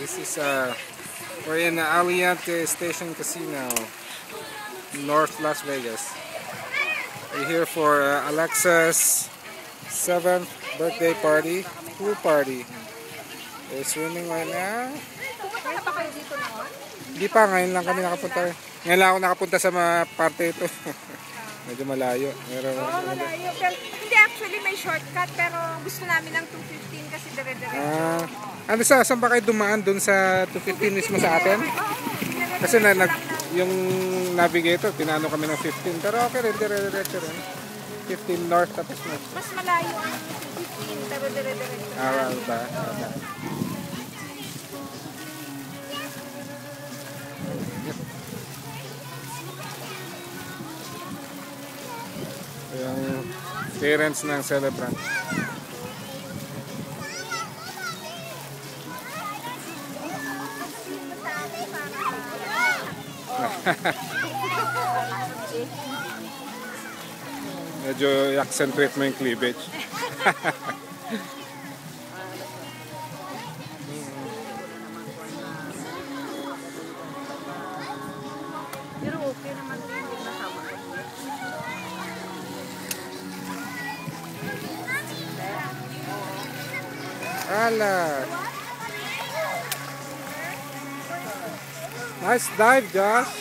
This is we're in the Aliante Station Casino, North Las Vegas. We're here for Alexa's 7th birthday party, pool party. They're swimming right now. Pupunta pa kayo dito noon? Hindi pa, ngayon lang kami nakapunta. Ngayon lang ako nakapunta sa mga parte ito. Medyo malayo. Malayo. Pero, hindi, actually may shortcut, pero gusto namin ng 215 kasi dire-diretso. Saan ba kayo dumaan? Doon sa 215 mismo sa atin? Kasi yung navigator, pinano kami ng 15. Pero okay rin, dire-diretso rin. 15 north tapos north. Mas malayo ang 215, pero dire-diretso. Ba? Yung parents ng celebrant. Medyo accentuate mo yung cleavage. Pero okay naman din, hindi nasama ko. Ala. Nice dive, Josh.